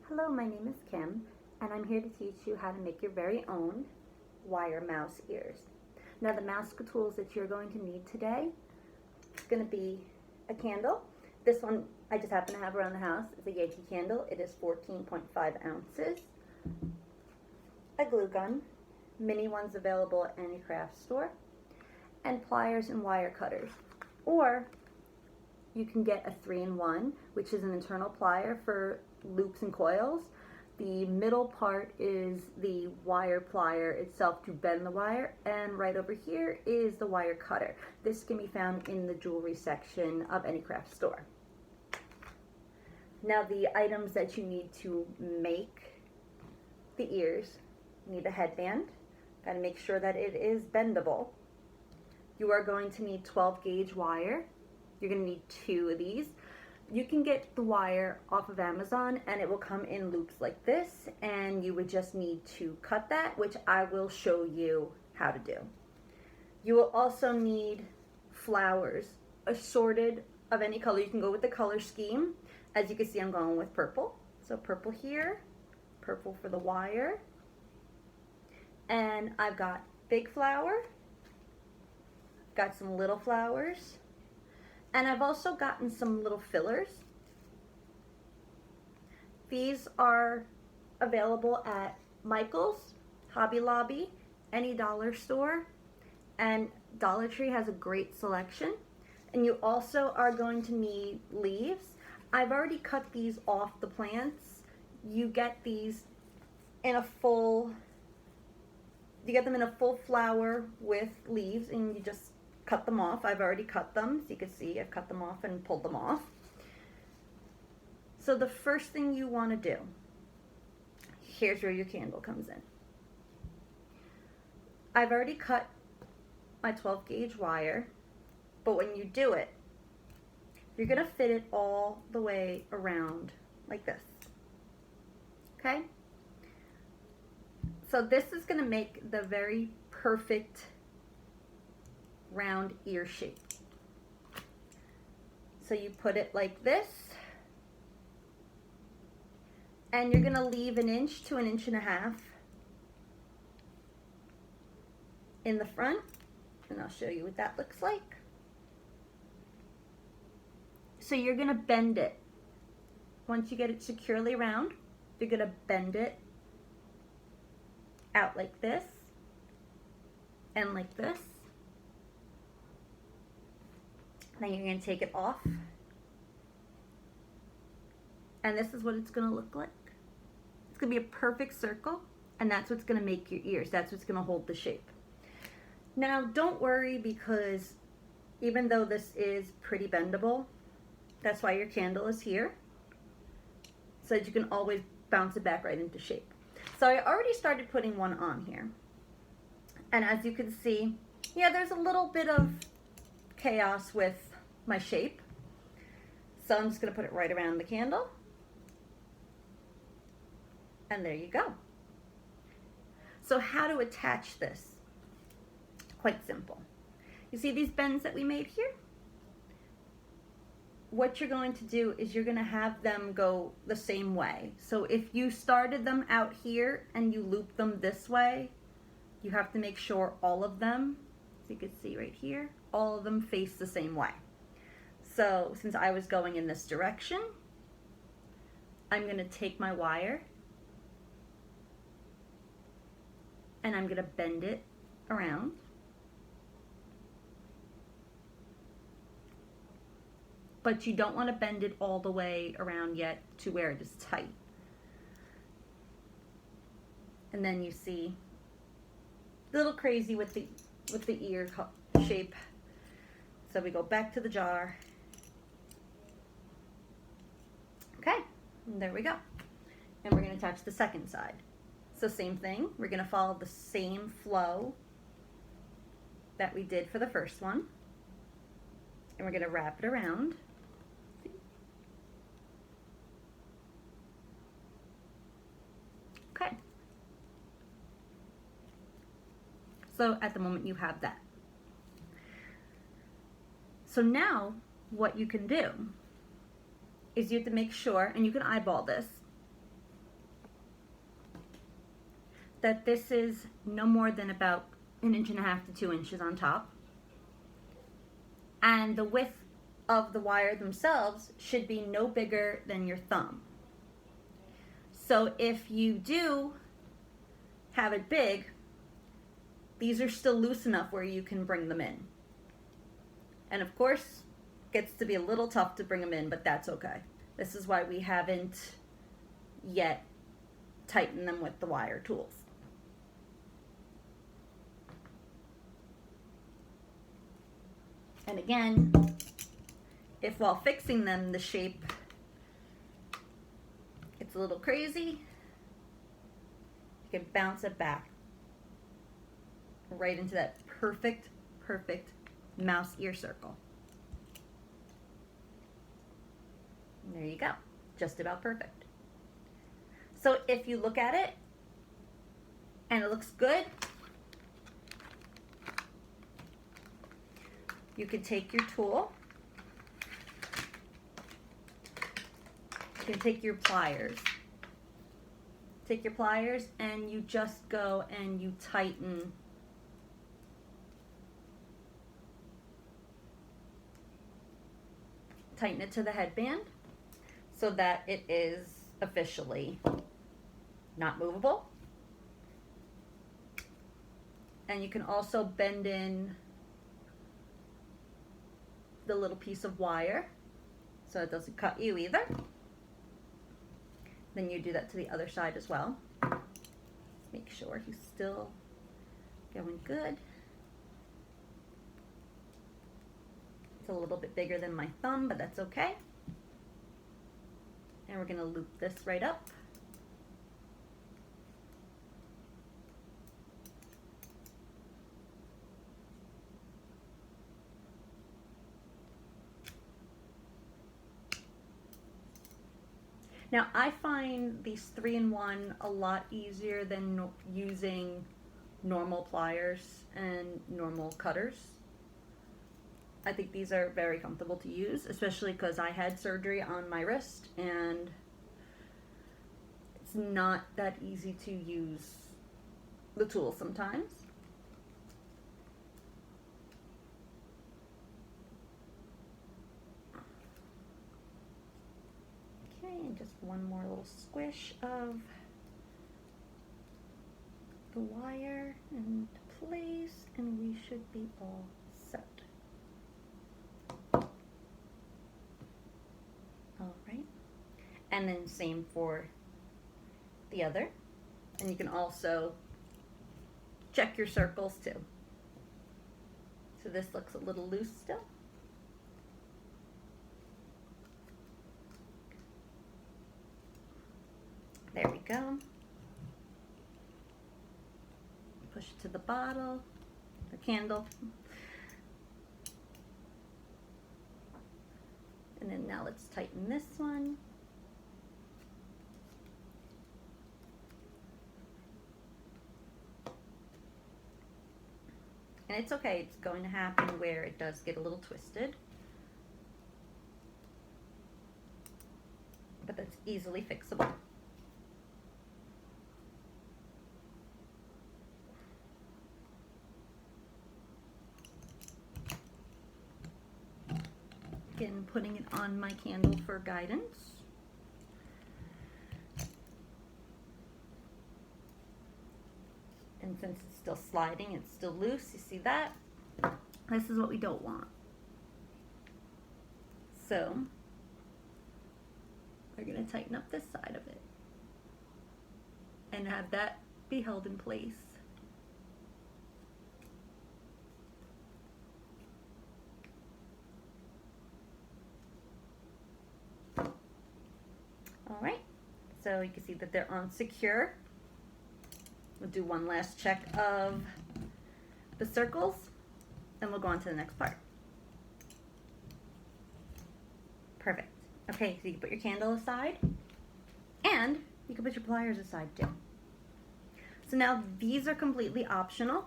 Hello, my name is Kim, and I'm here to teach you how to make your very own wire mouse ears. Now, the mouse tools that you're going to need today is going to be a candle. This one I just happen to have around the house. It's a Yankee candle. It is 14.5 ounces. A glue gun, mini ones available at any craft store, and pliers and wire cutters. Or you can get a 3-in-1, which is an internal plier for loops and coils. The middle part is the wire plier itself to bend the wire, and right over here is the wire cutter. This can be found in the jewelry section of any craft store. Now, the items that you need to make the ears: you need a headband. Got to make sure that it is bendable. You are going to need 12 gauge wire. You're going to need 2 of these. You can get the wire off of Amazon and it will come in loops like this, and you would just need to cut that, which I will show you how to do. You will also need flowers, assorted of any color. You can go with the color scheme. As you can see, I'm going with purple. So purple here, purple for the wire. And I've got big flower, got some little flowers, and I've also gotten some little fillers. These are available at Michael's, Hobby Lobby, any dollar store, and Dollar Tree has a great selection. And you also are going to need leaves. I've already cut these off the plants. You get these in a full, you get them in a full flower with leaves, and you just cut them off. I've already cut them, so you can see I've cut them off and pulled them off. So the first thing you want to do, here's where your candle comes in. I've already cut my 12 gauge wire, but when you do it, you're going to fit it all the way around like this. Okay? So this is going to make the very perfect round ear shape. So you put it like this, and you're going to leave 1 inch to 1.5 inches in the front, and I'll show you what that looks like. So you're going to bend it. Once you get it securely round, you're going to bend it out like this and like this. Then you're going to take it off, and this is what it's going to look like. It's going to be a perfect circle, and that's what's going to make your ears. That's what's going to hold the shape. Now, don't worry, because even though this is pretty bendable, that's why your candle is here, so that you can always bounce it back right into shape. So I already started putting one on here, and as you can see, yeah, there's a little bit of chaos with my shape. So I'm just going to put it right around the candle. And there you go. So how to attach this? Quite simple. You see these bends that we made here? What you're going to do is you're going to have them go the same way. So if you started them out here and you loop them this way, you have to make sure all of them, as you can see right here, all of them face the same way. So since I was going in this direction, I'm going to take my wire and I'm going to bend it around. But you don't want to bend it all the way around yet to where it is tight. And then you see a little crazy with the ear shape. So we go back to the jar. Okay, and there we go. And we're going to attach the second side. So same thing, we're going to follow the same flow that we did for the first one. And we're going to wrap it around. Okay. So at the moment you have that. So now what you can do is you have to make sure, and you can eyeball this, that this is no more than about 1.5 to 2 inches on top. And the width of the wire themselves should be no bigger than your thumb. So if you do have it big, these are still loose enough where you can bring them in. And of course, it gets to be a little tough to bring them in, but that's okay. This is why we haven't yet tightened them with the wire tools. And again, if while fixing them the shape gets a little crazy, you can bounce it back right into that perfect mouse ear circle. And there you go, just about perfect. So if you look at it and it looks good, you can take your tool, you can take your pliers. Take your pliers and you just go and you tighten it to the headband so that it is officially not movable. And you can also bend in the little piece of wire so it doesn't cut you either. Then you do that to the other side as well. Make sure he's still going good. It's a little bit bigger than my thumb, but that's okay. And we're going to loop this right up. Now I find these 3-in-1 a lot easier than using normal pliers and normal cutters. I think these are very comfortable to use, especially because I had surgery on my wrist and it's not that easy to use the tool sometimes. Okay, and just one more little squish of the wire into place and we should be all set. Alright, and then same for the other. And you can also check your circles too. So this looks a little loose still. There we go. Push it to the bottle, the candle. And then now let's tighten this one. And it's okay, it's going to happen where it does get a little twisted. But that's easily fixable. Again, putting it on my candle for guidance. And since it's still sliding, it's still loose, you see that? This is what we don't want. So, we're going to tighten up this side of it and have that be held in place. Alright, so you can see that they're on secure. We'll do one last check of the circles and we'll go on to the next part. Perfect. Okay, so you can put your candle aside and you can put your pliers aside too. So now these are completely optional,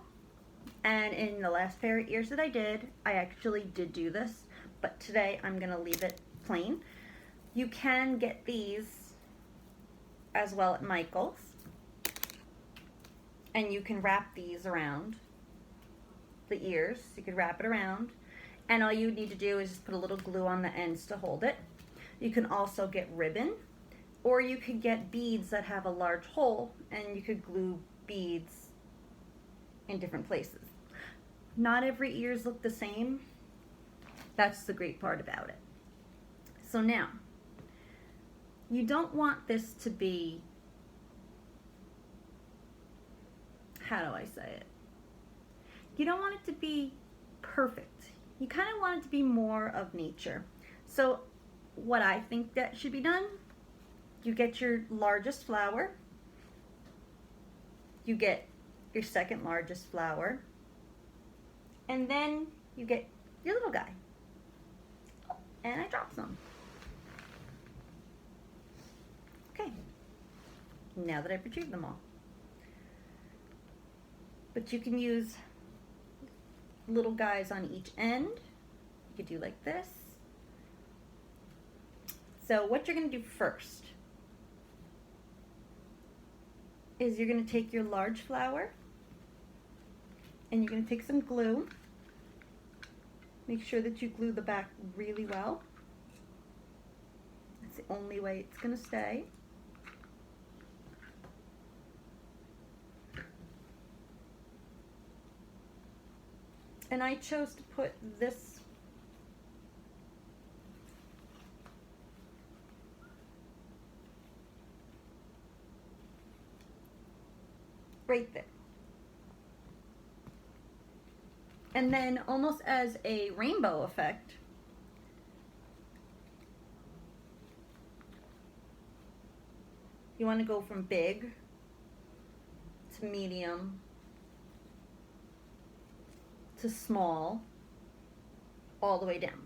and in the last pair of ears that I did, I actually did do this, but today I'm going to leave it plain. You can get these as well at Michael's. and you can wrap these around the ears. You could wrap it around, and all you need to do is just put a little glue on the ends to hold it. You can also get ribbon, or you could get beads that have a large hole, and you could glue beads in different places. Not every ears look the same. That's the great part about it. So now, you don't want this to be, how do I say it? You don't want it to be perfect. You kind of want it to be more of nature. So what I think that should be done, you get your largest flower, you get your second largest flower, and then you get your little guy. And I dropped some. Okay, now that I've retrieved them all. But you can use little guys on each end. You could do like this. So what you're going to do first is you're going to take your large flower and you're going to take some glue. Make sure that you glue the back really well. That's the only way it's going to stay. And I chose to put this right there. And then almost as a rainbow effect, you want to go from big to medium to small, all the way down.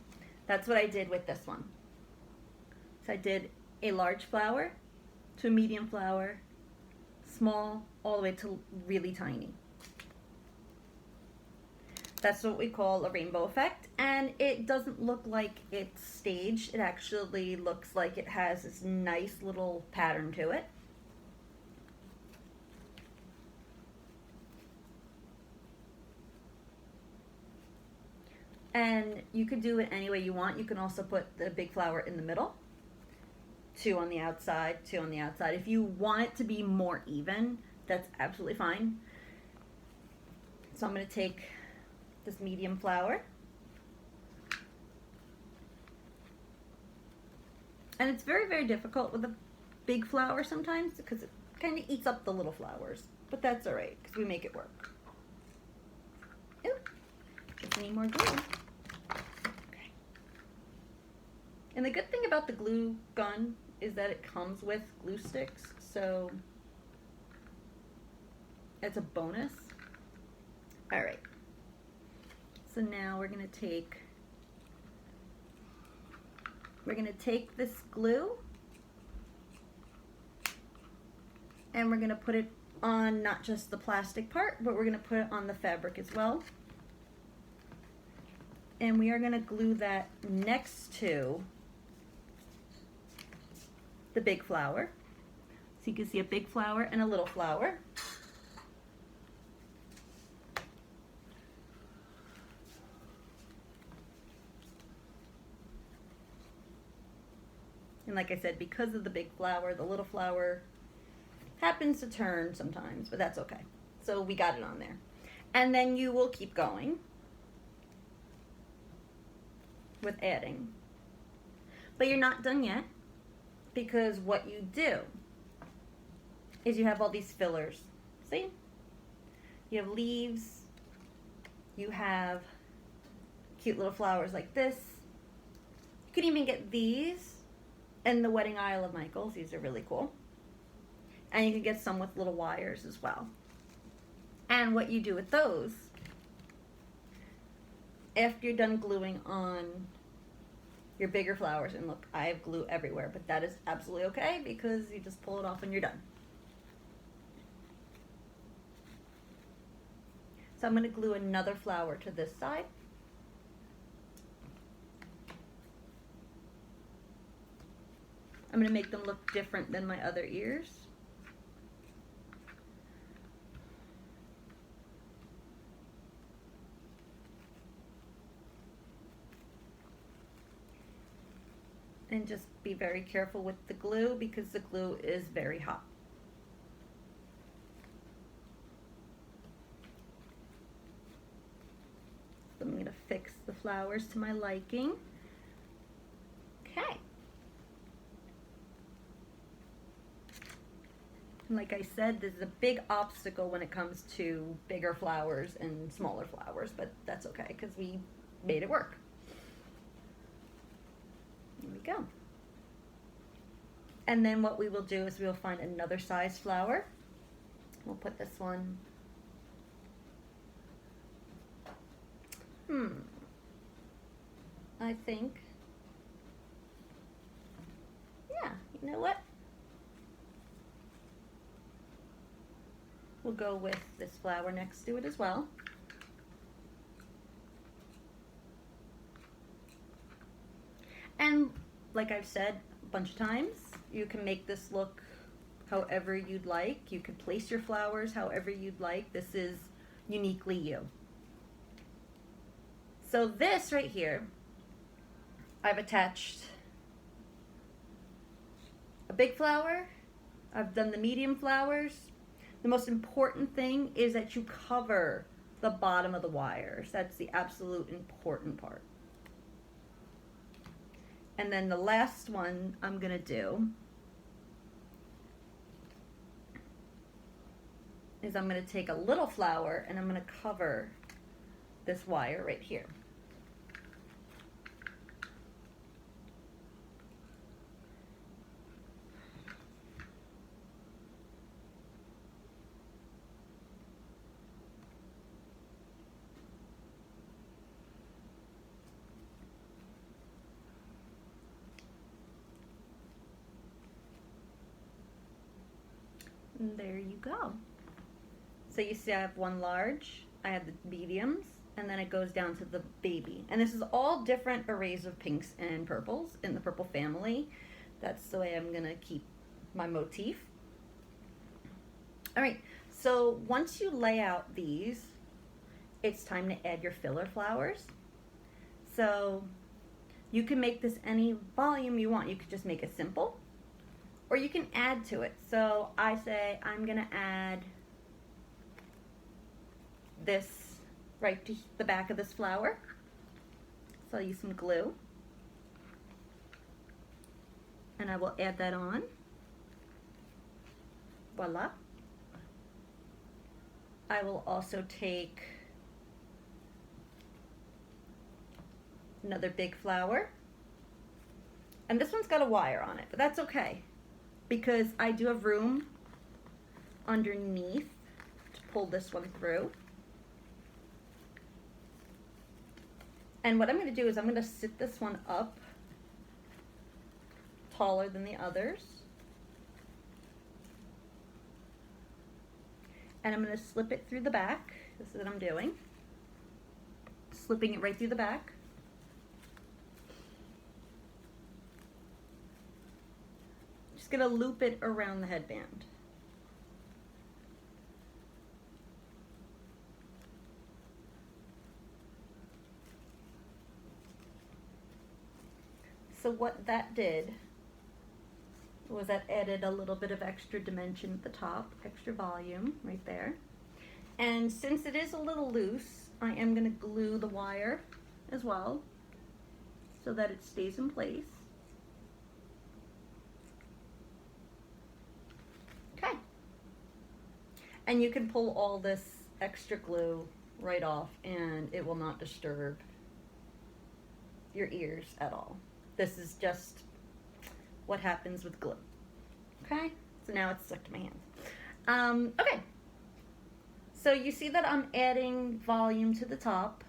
That's what I did with this one. So I did a large flower to a medium flower, small, all the way to really tiny. That's what we call a rainbow effect, and it doesn't look like it's staged. It actually looks like it has this nice little pattern to it. And you could do it any way you want. You can also put the big flower in the middle, two on the outside, two on the outside. If you want it to be more even, that's absolutely fine. So I'm going to take this medium flower, and it's very, very difficult with a big flower sometimes because it kind of eats up the little flowers, but that's all right because we make it work. Oop, just need more glue. Okay. And the good thing about the glue gun is that it comes with glue sticks, so it's a bonus. All right. So now we're going to take this glue and we're going to put it on not just the plastic part, but we're going to put it on the fabric as well. And we are going to glue that next to the big flower. So you can see a big flower and a little flower. And like I said, because of the big flower, the little flower happens to turn sometimes, but that's okay. So we got it on there. And then you will keep going with adding. But you're not done yet, because what you do is you have all these fillers. See? You have leaves, you have cute little flowers like this. You can even get these and the Wedding Isle of Michael's. These are really cool. And you can get some with little wires as well. And what you do with those, after you're done gluing on your bigger flowers, and look, I have glue everywhere, but that is absolutely okay because you just pull it off when you're done. So I'm going to glue another flower to this side. I'm going to make them look different than my other ears. And just be very careful with the glue because the glue is very hot. So I'm going to fix the flowers to my liking. Okay. And like I said, this is a big obstacle when it comes to bigger flowers and smaller flowers, but that's okay because we made it work. There we go. And then what we will do is we'll find another size flower. We'll put this one. I think, yeah, you know what? We'll go with this flower next to it as well. And like I've said a bunch of times, you can make this look however you'd like. You can place your flowers however you'd like. This is uniquely you. So this right here, I've attached a big flower. I've done the medium flowers. The most important thing is that you cover the bottom of the wires. That's the absolute important part. And then the last one I'm gonna do is I'm gonna take a little flower and I'm gonna cover this wire right here. And there you go. So you see I have one large, I have the mediums, and then it goes down to the baby. And this is all different arrays of pinks and purples in the purple family. That's the way I'm gonna keep my motif. All right, so once you lay out these, it's time to add your filler flowers. So you can make this any volume you want. You could just make it simple, or you can add to it. So I say I'm gonna add this right to the back of this flower. So I'll use some glue. And I will add that on. Voila. I will also take another big flower. And this one's got a wire on it, but that's okay, because I do have room underneath to pull this one through. And what I'm going to do is I'm going to sit this one up taller than the others. And I'm going to slip it through the back. This is what I'm doing. Slipping it right through the back. Just going to loop it around the headband. So what that did was that added a little bit of extra dimension at the top, extra volume right there. And since it is a little loose, I am going to glue the wire as well so that it stays in place. Okay. And you can pull all this extra glue right off and it will not disturb your ears at all. This is just what happens with glue. Okay, so now it's stuck to my hands. Okay, so you see that I'm adding volume to the top,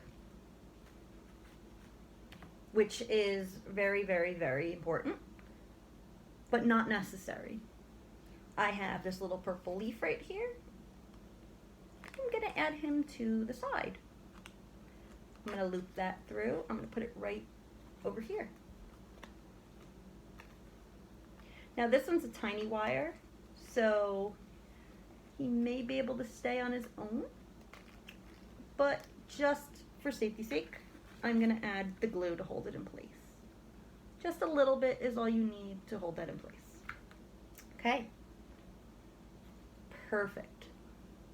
which is very, very, very important, but not necessary. I have this little purple leaf right here. I'm gonna add him to the side. I'm gonna loop that through. I'm gonna put it right over here. Now this one's a tiny wire, so he may be able to stay on his own, but just for safety's sake, I'm gonna add the glue to hold it in place, Just a little bit is all you need to hold that in place. Okay. Perfect.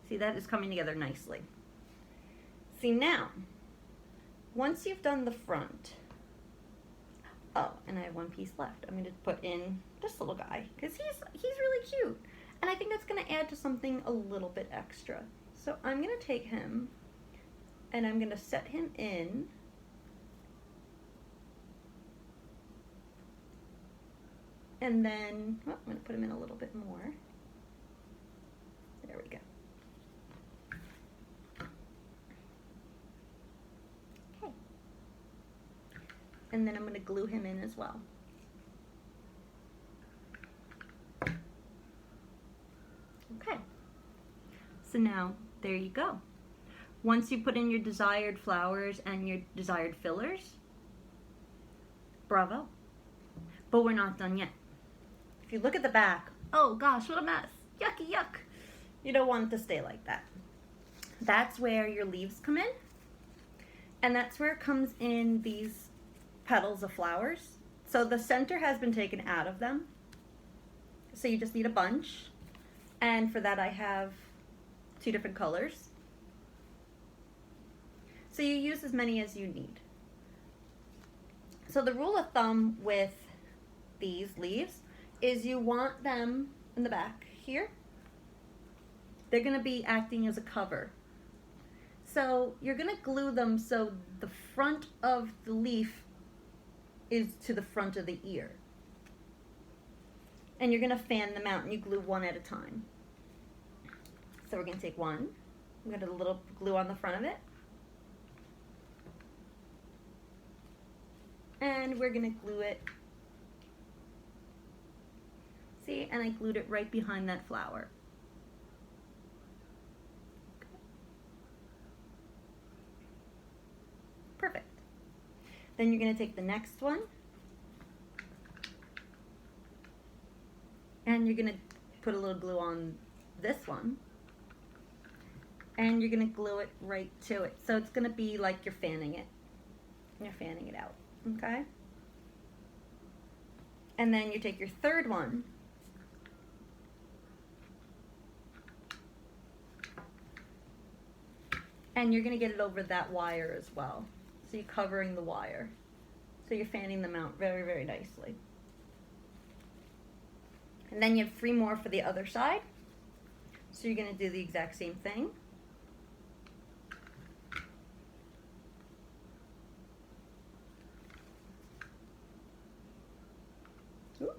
See, that is coming together nicely. See, now, once you've done the front, oh, and I have one piece left. I'm going to put in this little guy because he's really cute. And I think that's going to add to something a little bit extra. So I'm going to take him and I'm going to set him in. And then, oh, I'm going to put him in a little bit more. There we go. Okay. And then I'm going to glue him in as well. Okay. So now, there you go. Once you put in your desired flowers and your desired fillers, bravo. But we're not done yet. If you look at the back, oh gosh, what a mess. Yucky, yuck. You don't want it to stay like that. That's where your leaves come in. And that's where it comes in these petals of flowers. So the center has been taken out of them. So you just need a bunch. And for that I have 2 different colors. So you use as many as you need. So the rule of thumb with these leaves is you want them in the back here. They're going to be acting as a cover. So you're going to glue them so the front of the leaf is to the front of the ear. And you're going to fan them out and you glue one at a time. So we're going to take one. I'm going to put a little glue on the front of it. And we're going to glue it. See, and I glued it right behind that flower. Okay. Perfect. Then you're going to take the next one. And you're going to put a little glue on this one. And you're going to glue it right to it. So it's going to be like you're fanning it. You're fanning it out. Okay? And then you take your third one. And you're going to get it over that wire as well. So you're covering the wire. So you're fanning them out very, very nicely. And then you have 3 more for the other side. So you're going to do the exact same thing. Oops.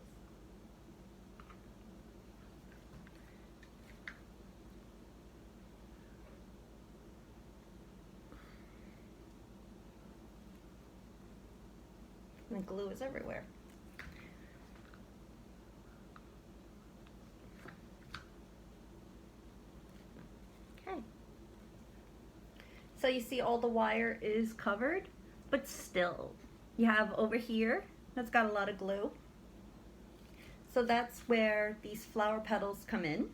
And the glue is everywhere. So you see all the wire is covered, but still you have over here that's got a lot of glue. So that's where these flower petals come in.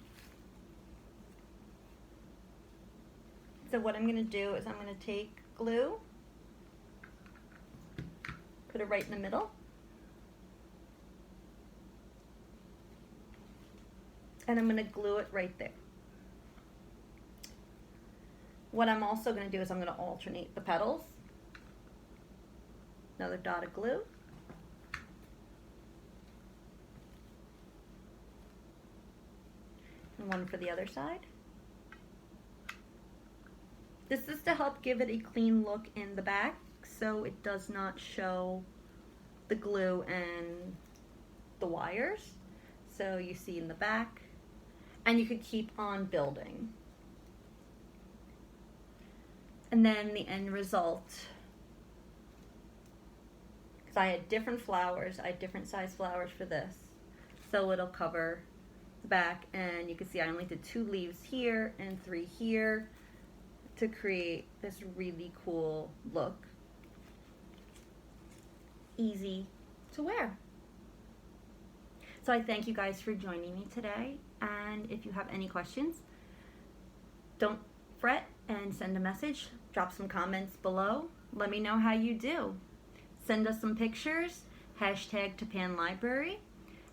So what I'm going to do is I'm going to take glue, put it right in the middle, and I'm going to glue it right there. What I'm also going to do is I'm going to alternate the petals. Another dot of glue. And one for the other side. This is to help give it a clean look in the back so it does not show the glue and the wires. So you see in the back, and you could keep on building. And then the end result, because I had different flowers, I had different size flowers for this, so it'll cover the back, and you can see I only did 2 leaves here and 3 here to create this really cool look. Easy to wear. So I thank you guys for joining me today, and if you have any questions, don't fret and send a message. Drop some comments below. Let me know how you do. Send us some pictures hashtag Tapan Library,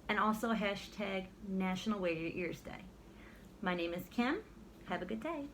and also hashtag National Wear Your Ears Day. My name is Kim. Have a good day.